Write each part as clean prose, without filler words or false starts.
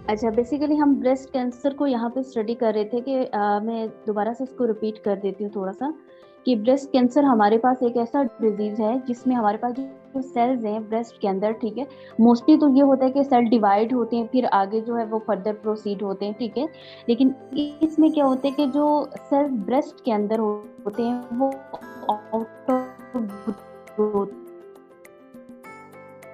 अच्छा, बेसिकली हम breast cancer को यहाँ पे स्टडी कर रहे थे कि मैं दोबारा से इसको रिपीट कर देती हूँ थोड़ा सा, कि ब्रेस्ट कैंसर हमारे पास एक ऐसा डिजीज है जिसमें हमारे पास जो सेल्स हैं ब्रेस्ट के अंदर, ठीक है, मोस्टली तो ये होता है कि सेल डिवाइड होते हैं, फिर आगे जो है वो फर्दर प्रोसीड होते हैं, ठीक है। लेकिन इसमें क्या होता है कि जो सेल्स ब्रेस्ट के अंदर होते हैं वो आउट ऑफ ग्रोथ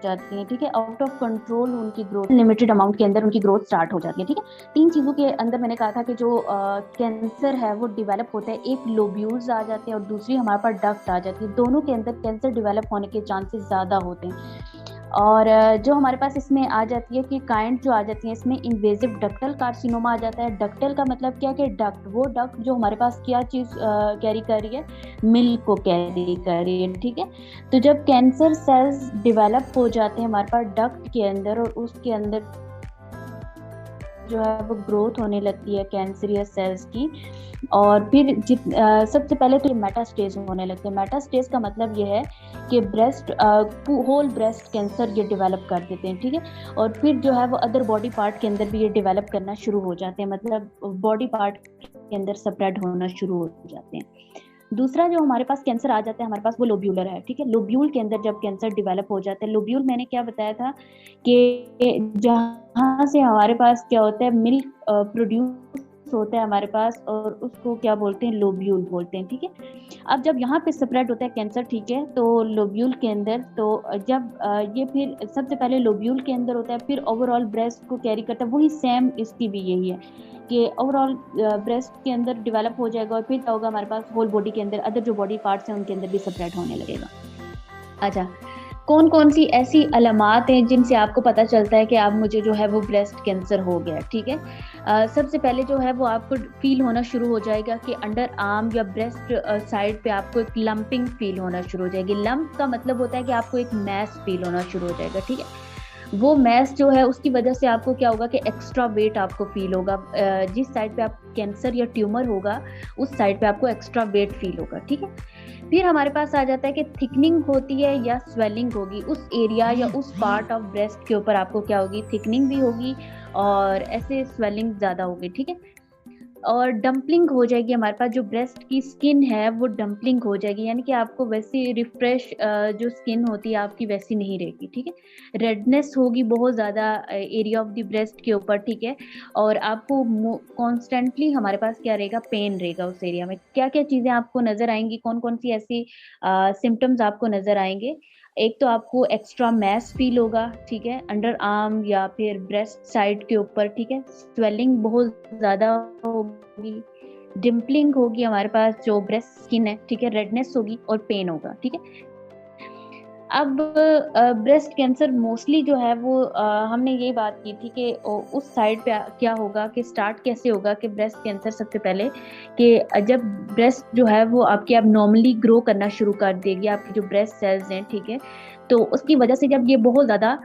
जाती है, ठीक है, आउट ऑफ कंट्रोल उनकी ग्रोथ, लिमिटेड अमाउंट के अंदर उनकी ग्रोथ स्टार्ट हो जाती है, ठीक है। तीन चीजों के अंदर मैंने कहा था कि जो कैंसर है वो डेवलप होता है, एक लोब्यूल्स आ जाते हैं और दूसरी हमारे पास डक्ट आ जाती है, दोनों के अंदर कैंसर डेवलप होने के चांसेस ज्यादा होते हैं। और जो हमारे पास इसमें आ जाती है कि काइंड जो आ जाती है इसमें इन्वेजिव डक्टल कार्सिनोमा आ जाता है। डक्टल का मतलब क्या, कि डक्ट, वो डक्ट जो हमारे पास क्या चीज कैरी कर रही है, मिल्क को कैरी कर रही है, ठीक है। तो जब कैंसर सेल्स डेवलप हो जाते हैं हमारे पास डक्ट के अंदर और उसके अंदर जो है वो ग्रोथ होने लगती है कैंसरियस सेल्स की, और फिर सबसे पहले तो ये मेटास्टेज होने लगते हैं। मेटास्टेज का मतलब ये है कि ब्रेस्ट होल ब्रेस्ट कैंसर ये डेवलप कर देते हैं, ठीक है। और फिर जो है वो अदर बॉडी पार्ट के अंदर भी ये डेवलप करना शुरू हो जाते हैं, मतलब बॉडी पार्ट के अंदर स्प्रेड होना शुरू हो जाते हैं। दूसरा जो हमारे पास कैंसर आ जाता है हमारे पास वो लोब्यूलर है, ठीक है। लोब्यूल के अंदर जब कैंसर डेवलप हो जाता है, लोब्यूल मैंने क्या बताया था कि जहाँ से हमारे पास क्या होता है, मिल्क प्रोड्यूस होता है हमारे पास, और उसको क्या बोलते हैं, लोब्यूल बोलते हैं, ठीक है। अब जब यहाँ पे स्प्रेड होता है कैंसर, ठीक है, तो लोब्यूल के अंदर, तो जब ये फिर सबसे पहले लोब्यूल के अंदर होता है, फिर ओवरऑल ब्रेस्ट को कैरी करता है, वही सेम इसकी भी यही है कि ओवरऑल ब्रेस्ट के अंदर डेवलप हो जाएगा और फिर क्या होगा, हमारे पास होल बॉडी के अंदर अदर जो बॉडी पार्ट्स हैं उनके अंदर भी स्प्रेड होने लगेगा। अच्छा, कौन कौन सी ऐसी अलामात हैं जिनसे आपको पता चलता है कि आप मुझे जो है वो ब्रेस्ट कैंसर हो गया, ठीक है। सबसे पहले जो है वो आपको फील होना शुरू हो जाएगा कि अंडर आर्म या ब्रेस्ट साइड पे आपको एक लंपिंग फील होना शुरू हो जाएगी। लंप का मतलब होता है कि आपको एक मैस फील होना शुरू हो जाएगा, ठीक है। वो मैस जो है उसकी वजह से आपको क्या होगा कि एक्स्ट्रा वेट आपको फील होगा, जिस साइड पे आप कैंसर या ट्यूमर होगा उस साइड पे आपको एक्स्ट्रा वेट फील होगा, ठीक है। फिर हमारे पास आ जाता है कि थिकनिंग होती है या स्वेलिंग होगी, उस एरिया या उस पार्ट ऑफ ब्रेस्ट के ऊपर आपको क्या होगी, थिकनिंग भी होगी और ऐसे स्वेलिंग ज्यादा होगी, ठीक है। और डंपलिंग हो जाएगी, हमारे पास जो ब्रेस्ट की स्किन है वो डंपलिंग हो जाएगी, यानी कि आपको वैसी रिफ्रेश जो स्किन होती है आपकी वैसी नहीं रहेगी, ठीक है। रेडनेस होगी बहुत ज़्यादा एरिया ऑफ द ब्रेस्ट के ऊपर, ठीक है। और आपको कॉन्स्टेंटली हमारे पास क्या रहेगा, पेन रहेगा उस एरिया में। क्या क्या चीज़ें आपको नज़र आएंगी, कौन कौन सी ऐसी सिम्टम्स आपको नज़र आएंगे, एक तो आपको एक्स्ट्रा मैस फील होगा, ठीक है, अंडर आर्म या फिर ब्रेस्ट साइड के ऊपर, ठीक है। स्वेलिंग बहुत ज्यादा होगी, डिम्पलिंग होगी हमारे पास जो ब्रेस्ट स्किन है, ठीक है, रेडनेस होगी और पेन होगा, ठीक है। अब ब्रेस्ट कैंसर मोस्टली जो है वो हमने यही बात की थी कि उस साइड पे क्या होगा, कि स्टार्ट कैसे होगा कि ब्रेस्ट कैंसर सबसे पहले कि जब ब्रेस्ट जो है वो आपकी अब नॉर्मली ग्रो करना शुरू कर देगी, आपकी जो ब्रेस्ट सेल्स हैं, ठीक है, तो उसकी वजह से जब ये बहुत ज्यादा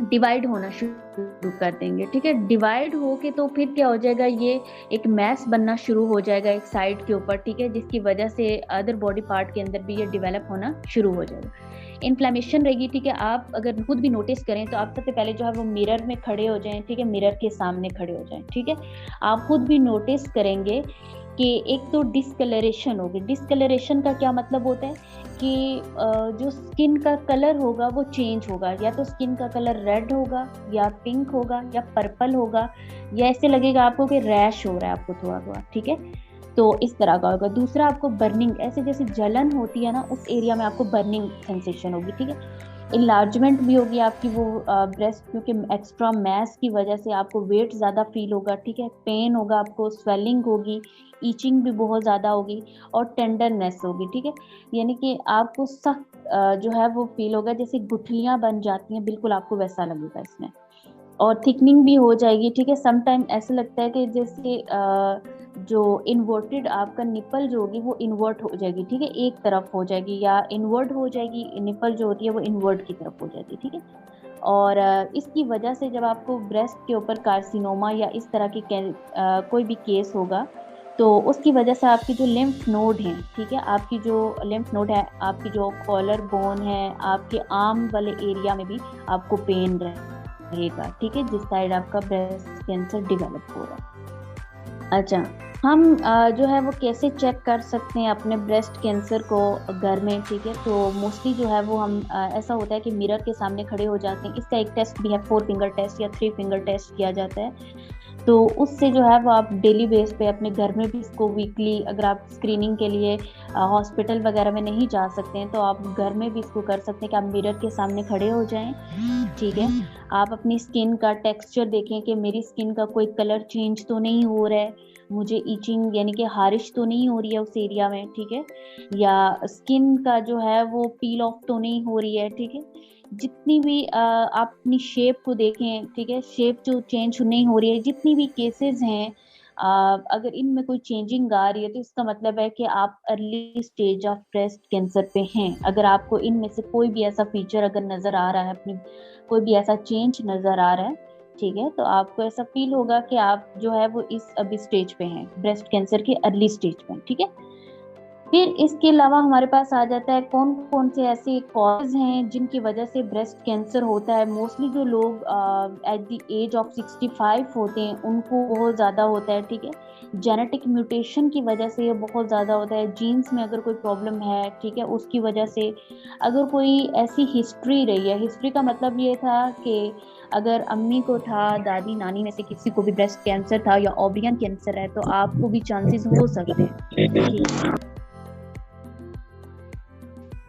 डिवाइड होना शुरू कर देंगे, ठीक है। डिवाइड हो के तो फिर क्या हो जाएगा, ये एक मैस बनना शुरू हो जाएगा एक साइड के ऊपर, ठीक है, जिसकी वजह से अदर बॉडी पार्ट के अंदर भी ये डेवलप होना शुरू हो जाएगा। इन्फ्लेमेशन रहेगी, ठीक है। आप अगर खुद भी नोटिस करें तो आप सबसे पहले जो है वो मिरर में खड़े हो जाएं, ठीक है, मिरर के सामने खड़े हो जाएं, ठीक है। आप खुद भी नोटिस करेंगे कि एक तो डिस्कलरेशन होगी। डिस्कलरेशन का क्या मतलब होता है कि जो स्किन का कलर होगा वो चेंज होगा, या तो स्किन का कलर रेड होगा या पिंक होगा या पर्पल होगा, या ऐसे लगेगा आपको कि रैश हो रहा है आपको थोड़ा थोड़ा, ठीक है, तो इस तरह का होगा। दूसरा आपको बर्निंग, ऐसे जैसे जलन होती है ना उस एरिया में आपको बर्निंग सेंसेशन होगी, ठीक है। इन्लार्जमेंट भी होगी आपकी वो ब्रेस्ट, क्योंकि एक्स्ट्रा मैस की वजह से आपको वेट ज़्यादा फील होगा, ठीक है। पेन होगा आपको, स्वेलिंग होगी, ईचिंग भी बहुत ज़्यादा होगी और टेंडरनेस होगी, ठीक है। यानी कि आपको सख्त जो है वो फील होगा, जैसे गुठलियाँ बन जाती हैं, बिल्कुल आपको वैसा लगेगा इसमें। और थिकनिंग भी हो जाएगी, ठीक है। समटाइम ऐसा लगता है कि जैसे जो इन्वर्टेड आपका निपल जो होगी वो इन्वर्ट हो जाएगी, ठीक है, एक तरफ हो जाएगी, या इन्वर्ट हो जाएगी, निपल जो होती है वो इन्वर्ट की तरफ हो जाती है, ठीक है। और इसकी वजह से जब आपको ब्रेस्ट के ऊपर कार्सिनोमा या इस तरह की कोई भी केस होगा, तो उसकी वजह से आपकी जो लिम्फ नोड है, ठीक है, आपकी जो लिम्फ नोड है, आपकी जो कॉलर बोन है, आपके आर्म वाले एरिया में भी आपको पेन रहे रहेगा, ठीक है, जिस साइड आपका ब्रेस्ट कैंसर डेवलप हो रहा है। अच्छा, हम जो है वो कैसे चेक कर सकते हैं अपने ब्रेस्ट कैंसर को घर में, ठीक है। तो मोस्टली जो है वो हम ऐसा होता है कि मिरर के सामने खड़े हो जाते हैं। इसका एक टेस्ट भी है, 4 फिंगर टेस्ट या 3 फिंगर टेस्ट किया जाता है। तो उससे जो है वो आप डेली बेस पे अपने घर में भी इसको वीकली, अगर आप स्क्रीनिंग के लिए हॉस्पिटल वगैरह में नहीं जा सकते हैं तो आप घर में भी इसको कर सकते हैं कि आप मिरर के सामने खड़े हो जाएं, ठीक है। आप अपनी स्किन का टेक्सचर देखें कि मेरी स्किन का कोई कलर चेंज तो नहीं हो रहा है, मुझे ईचिंग यानी कि हारिश तो नहीं हो रही है उस एरिया में, ठीक है, या स्किन का जो है वो पील ऑफ तो नहीं हो रही है, ठीक है। जितनी भी आप अपनी शेप को देखें, ठीक है, शेप जो चेंज नहीं हो रही है, जितनी भी केसेस हैं, अगर इनमें कोई चेंजिंग आ रही है तो इसका मतलब है कि आप early stage of breast cancer पे हैं। अगर आपको इनमें से कोई भी ऐसा फीचर अगर नजर आ रहा है, अपनी कोई भी ऐसा चेंज नजर आ रहा है, ठीक है, तो आपको ऐसा फील होगा कि आप जो है वो इस अभी स्टेज पे हैं, ब्रेस्ट कैंसर के अर्ली स्टेज पे, ठीक है। फिर इसके अलावा हमारे पास आ जाता है कौन कौन से ऐसे कॉजेज हैं जिनकी वजह से ब्रेस्ट कैंसर होता है। मोस्टली जो लोग एट द एज ऑफ 65 होते हैं उनको बहुत ज़्यादा होता है, ठीक है। जेनेटिक म्यूटेशन की वजह से ये बहुत ज़्यादा होता है, जीन्स में अगर कोई प्रॉब्लम है, ठीक है, उसकी वजह से। अगर कोई ऐसी हिस्ट्री रही है, हिस्ट्री का मतलब ये था कि अगर अम्मी को था, दादी नानी में से किसी को भी ब्रेस्ट कैंसर था या ओवरियन कैंसर है, तो आपको भी चांसेस हो सकते हैं, ठीक है।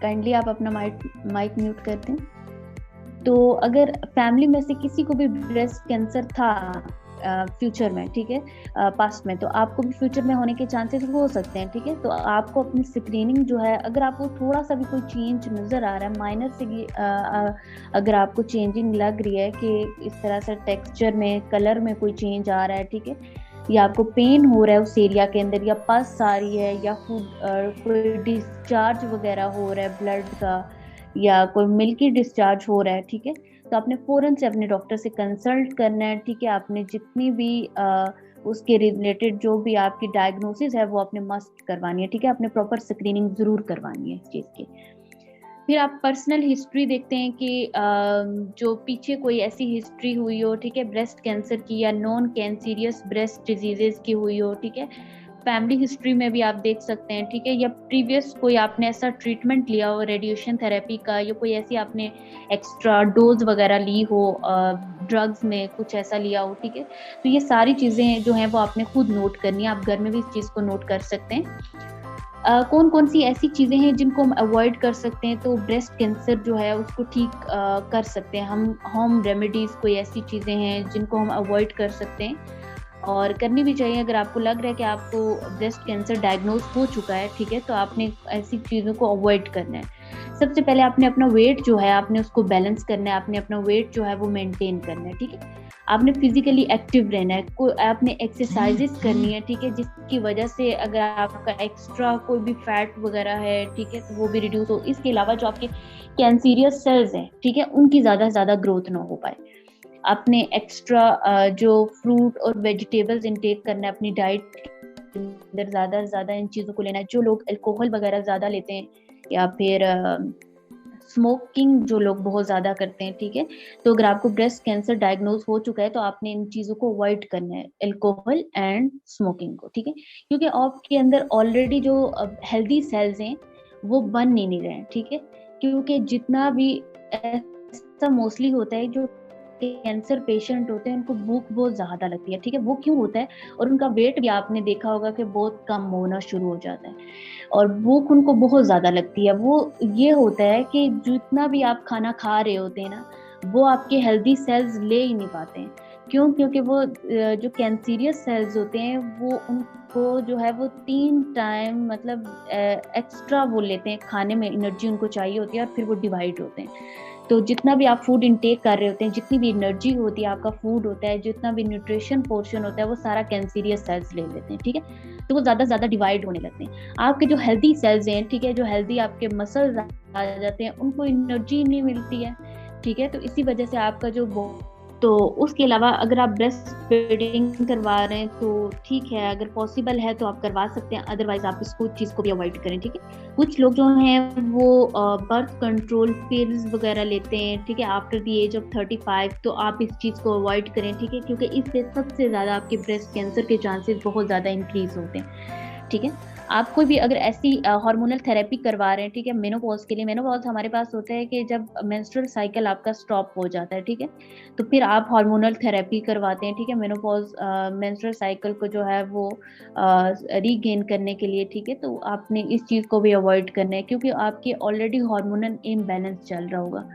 काइंडली आप अपना माइक म्यूट कर दें। तो अगर फैमिली में से किसी को भी ब्रेस्ट कैंसर था फ्यूचर में, ठीक है, पास्ट में, तो आपको भी फ्यूचर में होने के चांसेस हो सकते हैं, ठीक है। तो आपको अपनी स्क्रीनिंग जो है, अगर आपको थोड़ा सा भी कोई चेंज नजर आ रहा है, माइनर से भी अगर आपको चेंजिंग लग रही है कि इस तरह से टेक्सचर में, कलर में कोई चेंज आ रहा है, ठीक है, या आपको पेन हो रहा है उस एरिया के अंदर, या पस आ रही है, या कोई डिस्चार्ज वगैरह हो रहा है ब्लड का, या कोई मिल्की डिस्चार्ज हो रहा है, ठीक है, तो आपने फौरन से अपने डॉक्टर से कंसल्ट करना है, ठीक है। आपने जितनी भी उसके रिलेटेड जो भी आपकी डायग्नोसिस है वो आपने मस्ट करवानी है, ठीक है। आपने प्रॉपर स्क्रीनिंग जरूर करवानी है इस चीज़ की। फिर आप पर्सनल हिस्ट्री देखते हैं कि जो पीछे कोई ऐसी हिस्ट्री हुई हो, ठीक है, ब्रेस्ट कैंसर की या नॉन कैंसीरियस ब्रेस्ट डिजीजेस की हुई हो, ठीक है। फैमिली हिस्ट्री में भी आप देख सकते हैं, ठीक है, या प्रीवियस कोई आपने ऐसा ट्रीटमेंट लिया हो रेडिएशन थेरेपी का, या कोई ऐसी आपने एक्स्ट्रा डोज वगैरह ली हो ड्रग्स में, कुछ ऐसा लिया हो, ठीक है। तो ये सारी चीज़ें जो हैं वो आपने खुद नोट करनी है। आप घर में भी इस चीज़ को नोट कर सकते हैं। कौन कौन सी ऐसी चीज़ें हैं जिनको हम अवॉइड कर सकते हैं तो ब्रेस्ट कैंसर जो है उसको ठीक कर सकते हैं हम। होम रेमेडीज़ कोई ऐसी चीज़ें हैं जिनको हम अवॉइड कर सकते हैं और करनी भी चाहिए। अगर आपको लग रहा है कि आपको ब्रेस्ट कैंसर डायग्नोज हो चुका है, ठीक है, तो आपने ऐसी चीज़ों को अवॉइड करना है। सबसे पहले आपने अपना वेट जो है आपने उसको बैलेंस करना है, आपने अपना वेट जो है वो मेंटेन करना है, ठीक है। आपने फिजिकली एक्टिव रहना है, आपने एक्सरसाइजेस करनी है, ठीक है, जिसकी वजह से अगर आपका एक्स्ट्रा कोई भी फैट वगैरह है, ठीक है, तो वो भी रिड्यूस हो। इसके अलावा जो आपके कैंसीरियस सेल्स हैं, ठीक है, उनकी ज़्यादा ग्रोथ ना हो पाए। आपने एक्स्ट्रा जो फ्रूट और वेजिटेबल्स इनटेक करना है अपनी डाइट के अंदर, ज़्यादा से ज़्यादा इन चीज़ों को लेना है। जो लोग अल्कोहल वगैरह ज़्यादा लेते हैं या फिर स्मोकिंग जो लोग बहुत ज़्यादा करते हैं, ठीक है, तो अगर आपको ब्रेस्ट कैंसर डायग्नोज हो चुका है तो आपने इन चीज़ों को अवॉइड करना है, अल्कोहल एंड स्मोकिंग को, ठीक है, क्योंकि आपके अंदर ऑलरेडी जो हेल्दी सेल्स हैं वो बन नहीं रहे हैं, ठीक है। क्योंकि जितना भी ऐसा मोस्टली होता है जो कैंसर पेशेंट होते हैं उनको भूख बहुत ज़्यादा लगती है, ठीक है, वो क्यों होता है, और उनका वेट भी आपने देखा होगा कि बहुत कम होना शुरू हो जाता है और भूख उनको बहुत ज़्यादा लगती है। वो ये होता है कि जितना भी आप खाना खा रहे होते हैं ना, वो आपके हेल्दी सेल्स ले ही नहीं पाते हैं। क्यों? क्योंकि वो जो कैंसीरियस सेल्स होते हैं वो उनको जो है वो 3 टाइम मतलब एक्स्ट्रा वो लेते हैं, खाने में एनर्जी उनको चाहिए होती है और फिर वो डिवाइड होते हैं। तो जितना भी आप फूड इनटेक कर रहे होते हैं, जितनी भी एनर्जी होती है, आपका फूड होता है, जितना भी न्यूट्रिशन पोर्शन होता है, वो सारा कैंसीरियस सेल्स ले लेते हैं, ठीक है। तो वो ज़्यादा डिवाइड होने लगते हैं। आपके जो हेल्दी सेल्स हैं, ठीक है, जो हेल्दी आपके मसल्स आ जाते हैं, उनको एनर्जी नहीं मिलती है, ठीक है। तो इसी वजह से आपका जो तो उसके अलावा अगर आप ब्रेस्ट फीडिंग करवा रहे हैं तो ठीक है, अगर पॉसिबल है तो आप करवा सकते हैं, अदरवाइज आप इसको चीज़ को भी अवॉइड करें, ठीक है। कुछ लोग जो हैं वो बर्थ कंट्रोल पिल्स वगैरह लेते हैं, ठीक है, आफ्टर द एज ऑफ 35, तो आप इस चीज़ को अवॉइड करें, ठीक है, क्योंकि इससे सबसे ज़्यादा आपके ब्रेस्ट कैंसर के चांसेस बहुत ज़्यादा इंक्रीज होते हैं, ठीक है। आप कोई भी अगर ऐसी हार्मोनल थेरेपी करवा रहे हैं, ठीक है, मेनोपॉज के लिए, मेनोपॉज हमारे पास होता है कि जब मेंस्ट्रुअल साइकिल आपका स्टॉप हो जाता है, ठीक है, तो फिर आप हार्मोनल थेरेपी करवाते हैं, ठीक है, मेनोपॉज मेंस्ट्रुअल साइकिल को जो है वो रीगेन करने के लिए, ठीक है। तो आपने इस चीज़ को भी अवॉइड करना है क्योंकि आपके ऑलरेडी हार्मोनल इम्बैलेंस चल रहा होगा।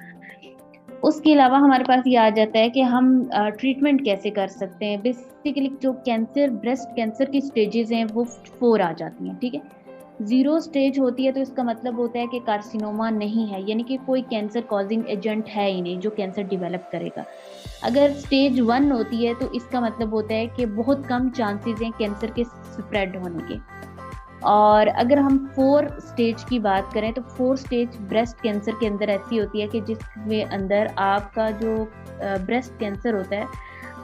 उसके अलावा हमारे पास ये आ जाता है कि हम ट्रीटमेंट कैसे कर सकते हैं। बेसिकली जो कैंसर, ब्रेस्ट कैंसर की स्टेजेस हैं वो 4 आ जाती हैं, ठीक है। 0 स्टेज होती है तो इसका मतलब होता है कि कार्सिनोमा नहीं है, यानी कि कोई कैंसर कॉजिंग एजेंट है ही नहीं जो कैंसर डेवलप करेगा। अगर स्टेज 1 होती है तो इसका मतलब होता है कि बहुत कम चांसेस हैं कैंसर के स्प्रेड होने के। और अगर हम 4 स्टेज की बात करें तो 4 स्टेज ब्रेस्ट कैंसर के अंदर ऐसी होती है कि जिसके अंदर आपका जो ब्रेस्ट कैंसर होता है,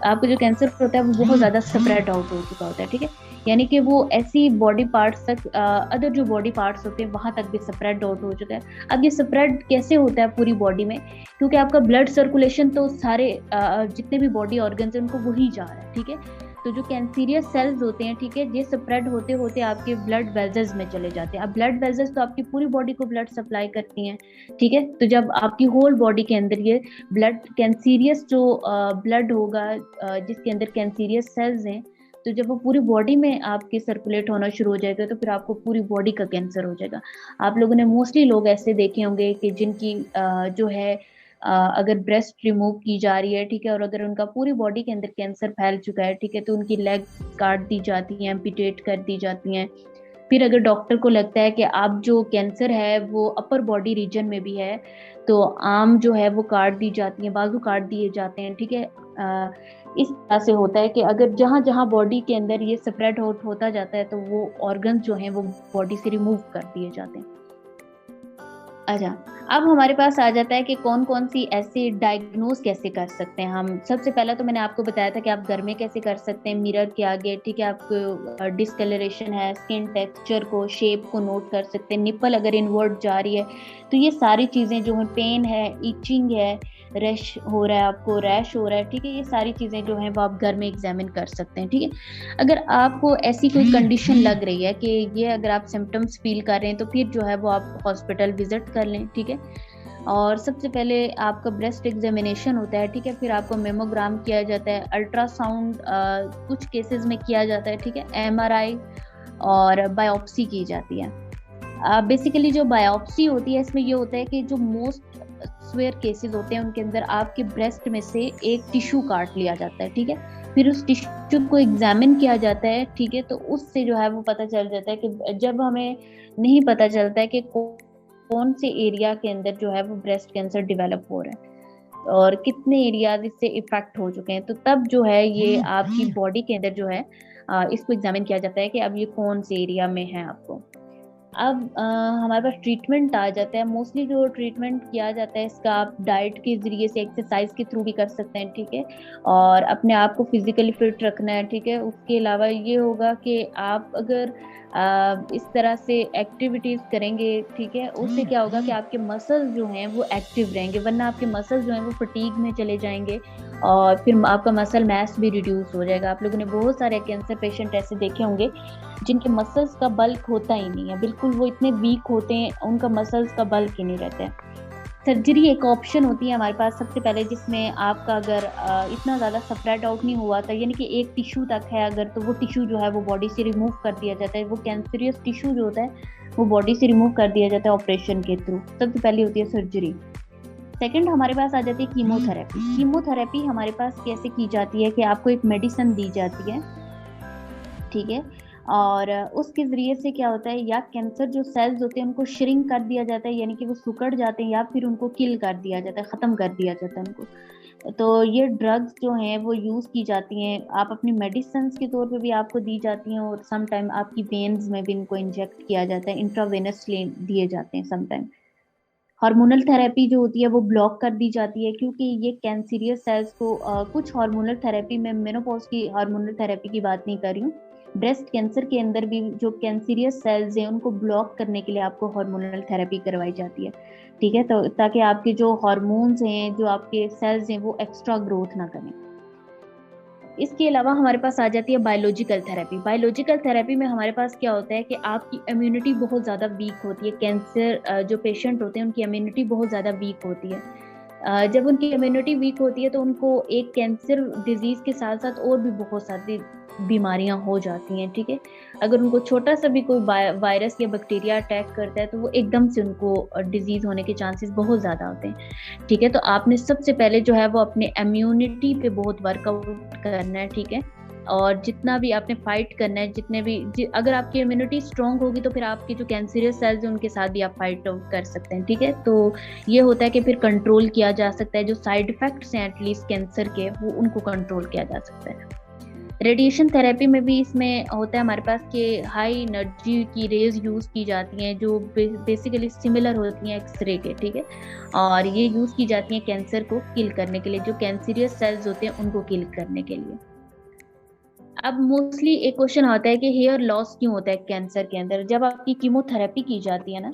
आपका जो कैंसर होता है वो बहुत ज़्यादा स्प्रेड आउट हो चुका होता है, ठीक है। यानी कि वो ऐसी बॉडी पार्ट्स तक, अदर जो बॉडी पार्ट्स होते हैं वहाँ तक भी स्प्रेड आउट हो चुका है। अब ये स्प्रेड कैसे होता है पूरी बॉडी में, क्योंकि आपका ब्लड सर्कुलेशन तो सारे जितने भी बॉडी ऑर्गन्स हैं उनको वही जा रहा है, ठीक है। तो जो कैंसीरियस सेल्स होते हैं, ठीक है, ये स्प्रेड होते होते आपके ब्लड वेसल्स में चले जाते हैं। अब ब्लड वेसल्स तो आपकी पूरी बॉडी को ब्लड सप्लाई करती हैं, ठीक है। तो जब आपकी होल बॉडी के अंदर ये ब्लड कैंसीरियस जो ब्लड होगा, जिसके अंदर कैंसीरियस सेल्स हैं, तो जब वो पूरी बॉडी में आपके सर्कुलेट होना शुरू हो जाएगा तो फिर आपको पूरी बॉडी का कैंसर हो जाएगा। आप लोगों ने मोस्टली लोग ऐसे देखे होंगे कि जिनकी जो है अगर ब्रेस्ट रिमूव की जा रही है, ठीक है, और अगर उनका पूरी बॉडी के अंदर कैंसर फैल चुका है, ठीक है, तो उनकी लेग काट दी जाती हैं, एम्पुटेट कर दी जाती हैं। फिर अगर डॉक्टर को लगता है कि आप जो कैंसर है वो अपर बॉडी रीजन में भी है, तो आर्म जो है वो काट दी जाती है, बाजू काट दिए जाते हैं, ठीक है। इस तरह से होता है कि अगर जहाँ जहाँ बॉडी के अंदर ये स्प्रेड आउट होता जाता है तो वो ऑर्गन्स जो हैं वो बॉडी से रिमूव कर दिए जाते हैं। अच्छा, अब हमारे पास आ जाता है कि कौन-कौन सी ऐसे डायग्नोज़ कैसे कर सकते हैं हम। सबसे पहला तो मैंने आपको बताया था कि आप घर में कैसे कर सकते हैं, मिरर के आगे, ठीक है, आप डिस्कलरेशन है, स्किन टेक्सचर को, शेप को नोट कर सकते हैं। निप्पल अगर इनवर्ट जा रही है, तो ये सारी चीज़ें जो हैं, पेन है, इचिंग है, रैश हो रहा है आपको, रैश हो रहा है, ठीक है, ये सारी चीज़ें जो हैं वो आप घर में एग्ज़ामिन कर सकते हैं, ठीक है। अगर आपको ऐसी कोई कंडीशन लग रही है कि ये अगर आप सिम्पटम्स फ़ील कर रहे हैं तो फिर जो है वो आप हॉस्पिटल विज़िट कर लें, ठीक है। और सबसे पहले आपका ब्रेस्ट एग्जामिनेशन होता है, ठीक है, फिर आपको मेमोग्राम किया जाता है, अल्ट्रासाउंड कुछ केसेस में किया जाता है, ठीक है, एमआरआई और बायोप्सी की जाती है। बेसिकली जो बायोप्सी होती है इसमें ये होता है कि जो मोस्ट स्वेयर केसेस होते हैं उनके अंदर आपके ब्रेस्ट में से एक टिश्यू काट लिया जाता है, ठीक है, फिर उस टिश्यू को एग्जामिन किया जाता है, ठीक है, तो उससे जो है वो पता चल जाता है कि जब हमें नहीं पता चलता है कि कौन से एरिया के अंदर जो है वो ब्रेस्ट कैंसर डेवलप हो रहा है और कितने एरियाज इससे इफेक्ट हो चुके हैं, तो तब जो है ये आपकी बॉडी के अंदर जो है इसको एग्जामिन किया जाता है कि अब ये कौन से एरिया में है आपको। अब हमारे पास ट्रीटमेंट आ जाता है। मोस्टली जो ट्रीटमेंट किया जाता है इसका आप डाइट के ज़रिए से, एक्सरसाइज के थ्रू भी कर सकते हैं, ठीक है, और अपने आप को फिजिकली फिट रखना है, ठीक है। उसके अलावा ये होगा कि आप अगर इस तरह से एक्टिविटीज़ करेंगे, ठीक है, उससे क्या होगा कि आपके मसल्स जो हैं वो एक्टिव रहेंगे, वरना आपके मसल्स जो हैं वो फटीग में चले जाएंगे और फिर आपका मसल मास भी रिड्यूस हो जाएगा। आप लोगों ने बहुत सारे कैंसर पेशेंट ऐसे देखे होंगे जिनके मसल्स का बल्क होता ही नहीं है, बिल्कुल वो इतने वीक होते हैं, उनका मसल्स का बल्क ही नहीं रहता है। सर्जरी एक ऑप्शन होती है हमारे पास सबसे पहले, जिसमें आपका अगर इतना ज़्यादा स्प्रेड आउट नहीं हुआ था, यानी कि एक टिश्यू तक है अगर, तो वो टिश्यू जो है वो बॉडी से रिमूव कर दिया जाता है। वो कैंसरियस टिश्यू जो होता है वो बॉडी से रिमूव कर दिया जाता है ऑपरेशन के थ्रू। सबसे पहले होती है सर्जरी। सेकंड हमारे पास आ जाती है कीमोथेरेपी। कीमोथेरेपी हमारे पास कैसे की जाती है कि आपको एक मेडिसिन दी जाती है, ठीक है, और उसके ज़रिए से क्या होता है, या कैंसर जो सेल्स होते हैं उनको श्रिंक कर दिया जाता है, यानी कि वो सिकुड़ जाते हैं, या फिर उनको किल कर दिया जाता है, ख़त्म कर दिया जाता है उनको। तो ये ड्रग्स जो हैं वो यूज़ की जाती हैं, आप अपनी मेडिसिन्स के तौर पे भी आपको दी जाती हैं, और सम टाइम आपकी वेन्स में भी इनको इंजेक्ट किया जाता है, इंट्रावेनसली दिए जाते हैं सम टाइम। हार्मोनल थेरेपी जो होती है वो ब्लॉक कर दी जाती है, क्योंकि ये कैंसरियस सेल्स को कुछ हार्मोनल थेरेपी में, मेनोपॉज की हार्मोनल थेरेपी की बात नहीं कर रही हूँ, ब्रेस्ट कैंसर के अंदर भी जो कैंसरियस सेल्स हैं उनको ब्लॉक करने के लिए आपको हार्मोनल थेरेपी करवाई जाती है, ठीक है, तो ताकि आपके जो हार्मोन्स हैं, जो आपके सेल्स हैं, वो एक्स्ट्रा ग्रोथ ना करें। इसके अलावा हमारे पास आ जाती है बायोलॉजिकल थेरेपी। बायोलॉजिकल थेरेपी में हमारे पास क्या होता है कि आपकी इम्यूनिटी बहुत ज़्यादा वीक होती है। कैंसर जो पेशेंट होते हैं उनकी इम्यूनिटी बहुत ज़्यादा वीक होती है। जब उनकी इम्यूनिटी वीक होती है तो उनको एक कैंसर डिजीज के साथ साथ और भी बहुत सारी बीमारियां हो जाती हैं, ठीक है। अगर उनको छोटा सा भी कोई वायरस या बैक्टीरिया अटैक करता है तो वो एकदम से उनको डिजीज होने के चांसेस बहुत ज़्यादा होते हैं, ठीक है। तो आपने सबसे पहले जो है वो अपने इम्यूनिटी पे बहुत वर्कआउट करना है, ठीक है। और जितना भी आपने फाइट करना है, अगर आपकी इम्यूनिटी स्ट्रांग होगी तो फिर आपके जो कैंसरियस सेल्स हैं उनके साथ भी आप फाइट आउट कर सकते हैं, ठीक है। तो ये होता है कि फिर कंट्रोल किया जा सकता है, जो साइड इफेक्ट्स हैं एटलीस्ट कैंसर के, वो उनको कंट्रोल किया जा सकता है। रेडिएशन थेरेपी में भी इसमें होता है हमारे पास कि हाई एनर्जी की रेज यूज की जाती हैं, जो बेसिकली सिमिलर होती हैं एक्सरे के, ठीक है। और ये यूज की जाती हैं कैंसर को किल करने के लिए, जो कैंसरियस सेल्स होते हैं उनको किल करने के लिए। अब मोस्टली एक क्वेश्चन आता है कि हेयर लॉस क्यों होता है कैंसर के अंदर। जब आपकी कीमोथेरेपी की जाती है ना,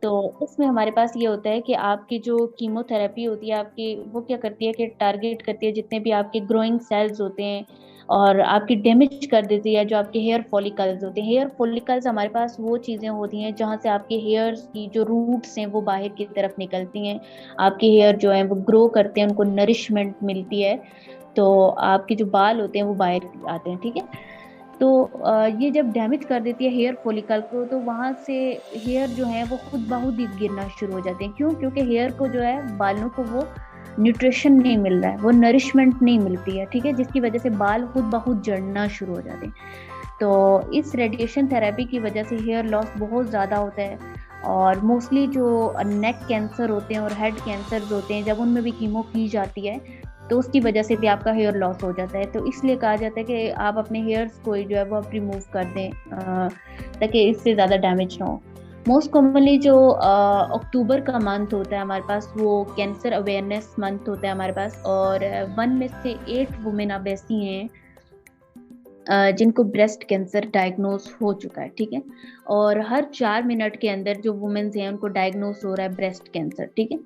तो उसमें हमारे पास ये होता है कि आपकी जो कीमोथेरेपी होती है आपकी, वो क्या करती है कि टारगेट करती है जितने भी आपके ग्रोइंग सेल्स होते हैं और आपकी डैमेज कर देती है जो आपके हेयर फॉलिकल्स होते हैं। हेयर फॉलिकल्स हमारे पास वो चीज़ें होती हैं जहाँ से आपके हेयर्स की जो रूट्स हैं वो बाहर की तरफ निकलती हैं, आपके हेयर जो हैं वो ग्रो करते हैं, उनको नरिशमेंट मिलती है, तो आपके जो बाल होते हैं वो बाहर आते हैं, ठीक है। तो ये जब डैमेज कर देती है हेयर फॉलिकल को, तो वहां से हेयर जो है वो खुद ब खुद ही गिरना शुरू हो जाते हैं। क्यों? क्योंकि हेयर को जो है, बालों को वो न्यूट्रिशन नहीं मिल रहा है, वो नरिशमेंट नहीं मिलती है, ठीक है, जिसकी वजह से बाल खुद ब खुद झड़ना शुरू हो जाते हैं। तो इस रेडिएशन थेरेपी की वजह से हेयर लॉस बहुत ज़्यादा होता है। और मोस्टली जो नेक कैंसर होते हैं और हेड कैंसर होते हैं, जब उनमें भी कीमो की जाती है तो उसकी वजह से भी आपका हेयर लॉस हो जाता है। तो इसलिए कहा जाता है कि आप अपने हेयर्स को जो है वो आप रिमूव कर दें, ताकि इससे ज़्यादा डैमेज ना हो। मोस्ट कॉमनली जो अक्टूबर का मंथ होता है हमारे पास, वो कैंसर अवेयरनेस मंथ होता है हमारे पास, और 1 में से 8 वुमेन अब ऐसी हैं जिनको ब्रेस्ट कैंसर डायग्नोस हो चुका है, ठीक है। और हर 4 मिनट के अंदर जो वुमेन्स हैं उनको डायग्नोस हो रहा है ब्रेस्ट कैंसर, ठीक है।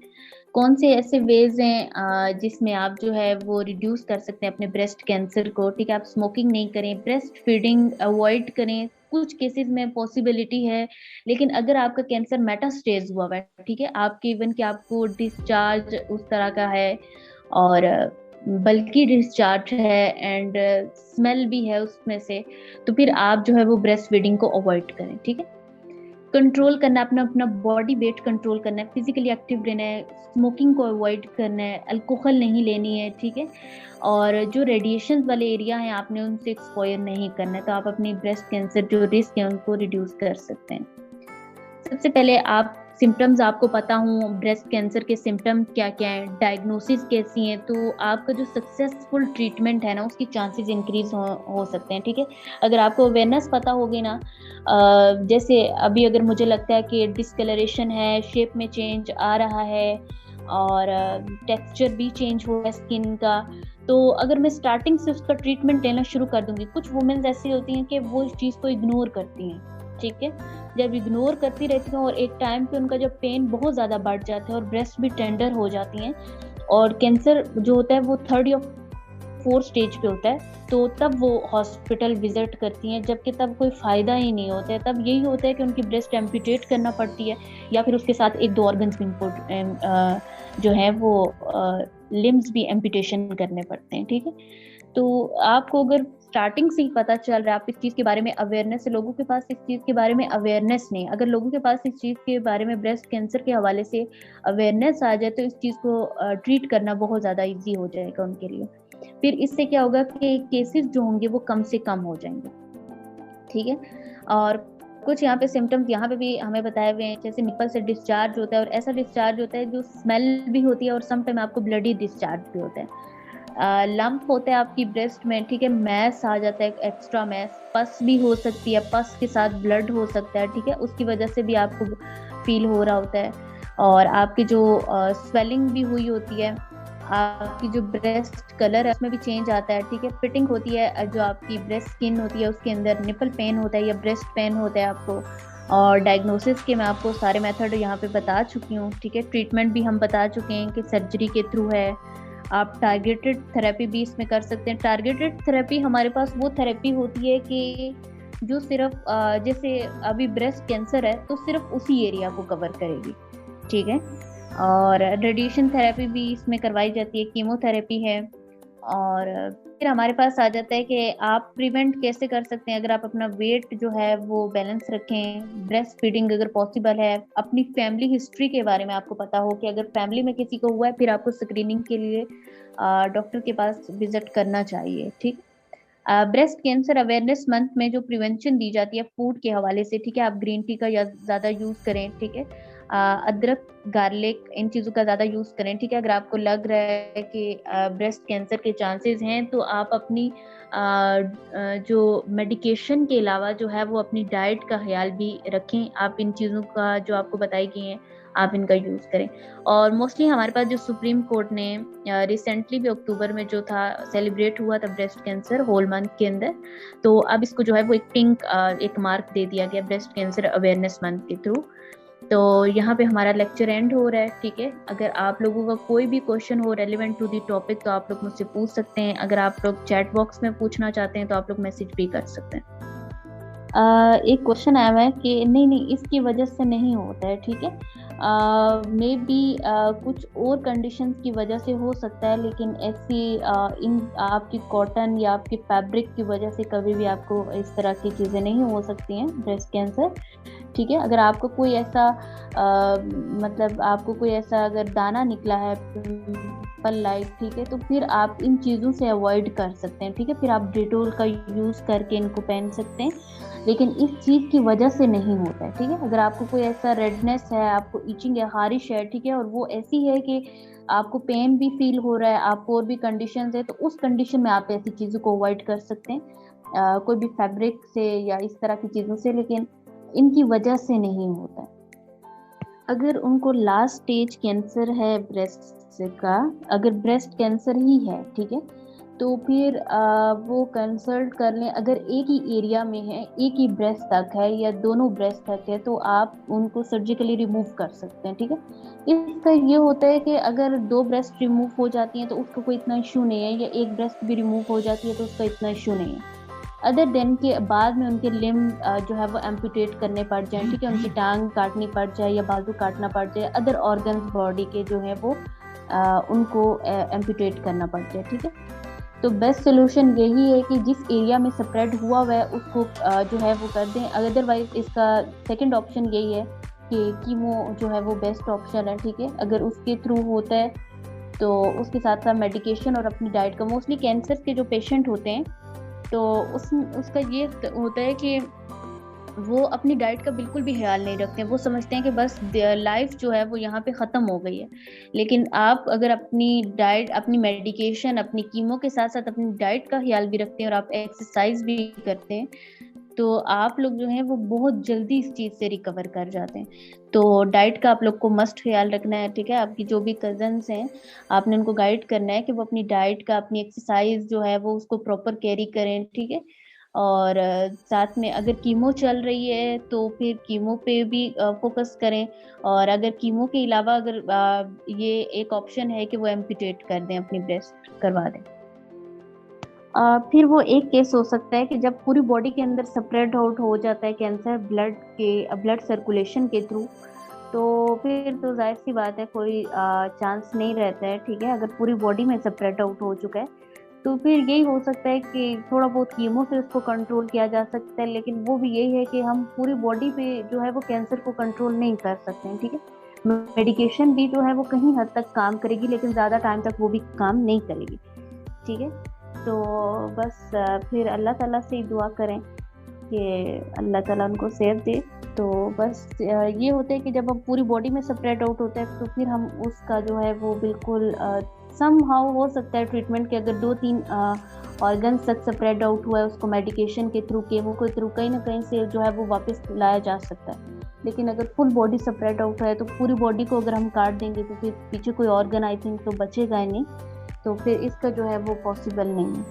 कौन से ऐसे वेज हैं जिसमें आप जो है वो रिड्यूस कर सकते हैं अपने ब्रेस्ट कैंसर को, ठीक है। आप स्मोकिंग नहीं करें, ब्रेस्ट फीडिंग अवॉइड करें। कुछ केसेस में पॉसिबिलिटी है, लेकिन अगर आपका कैंसर मेटास्टेज हुआ है, ठीक है, आपके इवन कि आपको डिस्चार्ज उस तरह का है और बल्कि डिस्चार्ज है एंड स्मेल भी है उसमें से, तो फिर आप जो है वो ब्रेस्ट फीडिंग को अवॉइड करें, ठीक है। कंट्रोल करना, अपना अपना बॉडी वेट कंट्रोल करना है, फिजिकली एक्टिव रहना है, स्मोकिंग को अवॉइड करना है, अल्कोहल नहीं लेनी है, ठीक है। और जो रेडिएशन वाले एरिया हैं आपने उनसे एक्सपोयर नहीं करना है, तो आप अपनी ब्रेस्ट कैंसर जो रिस्क है उनको रिड्यूस कर सकते हैं। सबसे पहले आप सिम्टम्स आपको पता हो ब्रेस्ट कैंसर के सिम्टम क्या क्या हैं, डायग्नोसिस कैसी है, तो आपका जो सक्सेसफुल ट्रीटमेंट है ना उसकी चांसेस इंक्रीज हो सकते हैं, ठीक है। अगर आपको अवेयरनेस पता होगी ना, जैसे अभी अगर मुझे लगता है कि डिस्कलरेशन है, शेप में चेंज आ रहा है और टेक्सचर भी चेंज हुआ है स्किन का, तो अगर मैं स्टार्टिंग से उसका ट्रीटमेंट लेना शुरू कर दूंगी। कुछ वुमेन्स ऐसी होती हैं कि वो इस चीज़ को इग्नोर करती हैं, ठीक है। जब इग्नोर करती रहती हैं और एक टाइम पे उनका जब पेन बहुत ज़्यादा बढ़ जाता है और ब्रेस्ट भी टेंडर हो जाती हैं और कैंसर जो होता है वो 3rd या 4th स्टेज पे होता है, तो तब वो हॉस्पिटल विजिट करती हैं, जबकि तब कोई फ़ायदा ही नहीं होता है। तब यही होता है कि उनकी ब्रेस्ट एम्पुटेट करना पड़ती है या फिर उसके साथ 1-2 ऑर्गन्स भी जो है वो लिम्स भी एम्पुटेशन करने पड़ते हैं, ठीक है। तो आपको अगर स्टार्टिंग से ही पता चल रहा है, आप इस चीज़ के बारे में अवेयरनेस है, लोगों के पास इस चीज़ के बारे में अवेयरनेस नहीं, अगर लोगों के पास इस चीज़ के बारे में ब्रेस्ट कैंसर के हवाले से अवेयरनेस आ जाए तो इस चीज़ को ट्रीट करना बहुत ज़्यादा ईजी हो जाएगा उनके लिए। फिर इससे क्या होगा कि केसेस जो होंगे वो कम से कम हो जाएंगे, ठीक है। और कुछ यहाँ पे सिम्टम्स यहाँ पे भी हमें बताए हुए हैं, जैसे निपल से डिस्चार्ज होता है और ऐसा डिस्चार्ज होता है जो स्मेल भी होती है और सम टाइम आपको ब्लडी डिस्चार्ज भी होता है। लंप होता है आपकी ब्रेस्ट में, ठीक है, मैस आ जाता है, एक्स्ट्रा मैस, पस भी हो सकती है, पस के साथ ब्लड हो सकता है, ठीक है, उसकी वजह से भी आपको फील हो रहा होता है। और आपकी जो स्वेलिंग भी हुई होती है, आपकी जो ब्रेस्ट कलर है उसमें भी चेंज आता है, ठीक है। फिटिंग होती है, जो आपकी ब्रेस्ट स्किन होती है उसके अंदर निपल पेन होता है या ब्रेस्ट पेन होता है आपको। और डायग्नोसिस के मैं आपको सारे मेथड यहाँ पे बता चुकी हूँ, ठीक है। ट्रीटमेंट भी हम बता चुके हैं कि सर्जरी के थ्रू है। आप टारगेटेड थेरेपी भी इसमें कर सकते हैं। टारगेटेड थेरेपी हमारे पास वो थेरेपी होती है कि जो सिर्फ जैसे अभी ब्रेस्ट कैंसर है तो सिर्फ उसी एरिया को कवर करेगी, ठीक है। और रेडिएशन थेरेपी भी इसमें करवाई जाती है, कीमोथेरेपी है। और फिर हमारे पास आ जाता है कि आप प्रिवेंट कैसे कर सकते हैं। अगर आप अपना वेट जो है वो बैलेंस रखें, ब्रेस्ट फीडिंग अगर पॉसिबल है, अपनी फैमिली हिस्ट्री के बारे में आपको पता हो कि अगर फैमिली में किसी को हुआ है फिर आपको स्क्रीनिंग के लिए डॉक्टर के पास विजिट करना चाहिए, ठीक। ब्रेस्ट कैंसर अवेयरनेस मंथ में जो प्रिवेंशन दी जाती है फूड के हवाले से, ठीक है, आप ग्रीन टी का ज़्यादा यूज़ करें, ठीक है। अदरक, गार्लिक, इन चीज़ों का ज़्यादा यूज़ करें, ठीक है। अगर आपको लग रहा है कि ब्रेस्ट कैंसर के चांसेस हैं तो आप अपनी जो मेडिकेशन के अलावा जो है वो अपनी डाइट का ख्याल भी रखें। आप इन चीज़ों का जो आपको बताई गई हैं आप इनका यूज़ करें। और मोस्टली हमारे पास जो सुप्रीम कोर्ट ने रिसेंटली भी अक्टूबर में जो था सेलिब्रेट हुआ था ब्रेस्ट कैंसर होल मंथ के अंदर, तो अब इसको जो है वो एक पिंक एक मार्क दे दिया गया ब्रेस्ट कैंसर अवेयरनेस मंथ के थ्रू। तो यहाँ पे हमारा लेक्चर एंड हो रहा है, ठीक है। अगर आप लोगों का कोई भी क्वेश्चन हो रेलिवेंट टू दी टॉपिक तो आप लोग मुझसे पूछ सकते हैं। अगर आप लोग चैट बॉक्स में पूछना चाहते हैं तो आप लोग मैसेज भी कर सकते हैं। एक क्वेश्चन आया हुआ है कि नहीं इसकी वजह से नहीं होता है, ठीक है। मे बी कुछ और कंडीशंस की वजह से हो सकता है, लेकिन ऐसी इन आपकी कॉटन या आपकी फैब्रिक की वजह से कभी भी आपको इस तरह की चीज़ें नहीं हो सकती हैं ब्रेस्ट कैंसर, ठीक है। अगर आपको कोई ऐसा मतलब आपको कोई ऐसा अगर दाना निकला है पल लाइक, ठीक है, तो फिर आप इन चीज़ों से अवॉइड कर सकते हैं, ठीक है। फिर आप डेटोल का यूज़ करके इनको पहन सकते हैं, लेकिन इस चीज़ की वजह से नहीं होता है, ठीक है। अगर आपको कोई ऐसा रेडनेस है, आपको इचिंग है, खारिश है, ठीक है, और वो ऐसी है कि आपको पेन भी फील हो रहा है, आपको और भी कंडीशंस है, तो उस कंडीशन में आप ऐसी चीज़ों को अवॉइड कर सकते हैं कोई भी फैब्रिक से या इस तरह की चीज़ों से, लेकिन इनकी वजह से नहीं होता है। अगर उनको लास्ट स्टेज कैंसर है ब्रेस्ट का, अगर ब्रेस्ट कैंसर ही है, ठीक है, तो फिर वो कंसल्ट कर लें। अगर एक ही एरिया में है, एक ही ब्रेस्ट तक है या दोनों ब्रेस्ट तक है, तो आप उनको सर्जिकली रिमूव कर सकते हैं, ठीक है। इसका ये होता है कि अगर 2 ब्रेस्ट रिमूव हो जाती हैं तो उसका कोई इतना इश्यू नहीं है, या एक ब्रेस्ट भी रिमूव हो जाती है तो उसका इतना इश्यू नहीं है। अदर देन के बाद में उनके लिम्ब जो है वो एम्पुटेट करने पड़ जाए, ठीक है, उनकी टांग काटनी पड़ जाए या बाजू काटना पड़ जाए, अदर ऑर्गन्स बॉडी के जो है वो उनको एम्पुटेट करना पड़ जाए, ठीक है। तो बेस्ट सोल्यूशन यही है कि जिस एरिया में स्प्रेड हुआ है उसको जो है वो कर दें। अदरवाइज इसका सेकंड ऑप्शन यही है कि कीमो जो है वो बेस्ट ऑप्शन है, ठीक है। अगर उसके थ्रू होता है तो उसके साथ साथ मेडिकेशन और अपनी डाइट का, मोस्टली कैंसर के जो पेशेंट होते हैं तो उसका ये होता है कि वो अपनी डाइट का बिल्कुल भी ख्याल नहीं रखते। वो समझते हैं कि बस लाइफ जो है वो यहाँ पे ख़त्म हो गई है। लेकिन आप अगर अपनी डाइट, अपनी मेडिकेशन, अपनी कीमो के साथ साथ अपनी डाइट का ख्याल भी रखते हैं और आप एक्सरसाइज भी करते हैं, तो आप लोग जो हैं वो बहुत जल्दी इस चीज़ से रिकवर कर जाते हैं। तो डाइट का आप लोग को मस्ट ख्याल रखना है, ठीक है। आपकी जो भी कज़न्स हैं आपने उनको गाइड करना है कि वो अपनी डाइट का, अपनी एक्सरसाइज जो है वो उसको प्रॉपर कैरी करें, ठीक है। और साथ में अगर कीमो चल रही है तो फिर कीमो पे भी फोकस करें। और अगर कीमो के अलावा अगर ये एक ऑप्शन है कि वो एम्पुटेट कर दें, अपनी ब्रेस्ट करवा दें। फिर वो एक केस हो सकता है कि जब पूरी बॉडी के अंदर स्प्रेड आउट हो जाता है कैंसर ब्लड सर्कुलेशन के थ्रू, तो फिर तो जाहिर सी बात है कोई चांस नहीं रहता है, ठीक है। अगर पूरी बॉडी में स्प्रेड आउट हो चुका है तो फिर यही हो सकता है कि थोड़ा बहुत कीमो से उसको कंट्रोल किया जा सकता है, लेकिन वो भी यही है कि हम पूरी बॉडी पे जो है वो कैंसर को कंट्रोल नहीं कर सकते हैं, ठीक है। मेडिकेशन भी जो है वो कहीं हद तक काम करेगी, लेकिन ज़्यादा टाइम तक वो भी काम नहीं करेगी, ठीक है। तो बस फिर अल्लाह ताला से दुआ करें कि अल्लाह ताला उनको सेफ दे। तो बस ये होता है कि जब हम पूरी बॉडी में स्प्रेड आउट होता है तो फिर हम उसका जो है वो बिल्कुल सम हाउ हो सकता है ट्रीटमेंट के अगर 2-3 ऑर्गन तक स्प्रेड आउट हुआ है, उसको मेडिकेशन के थ्रू, केमो के थ्रू कहीं ना कहीं से जो है वो वापस लाया जा सकता है। लेकिन अगर फुल बॉडी स्प्रेड आउट है तो पूरी बॉडी को अगर हम काट देंगे तो फिर पीछे कोई ऑर्गन आई थिंक तो बचेगा ही नहीं, तो फिर इसका जो है वो पॉसिबल नहीं है।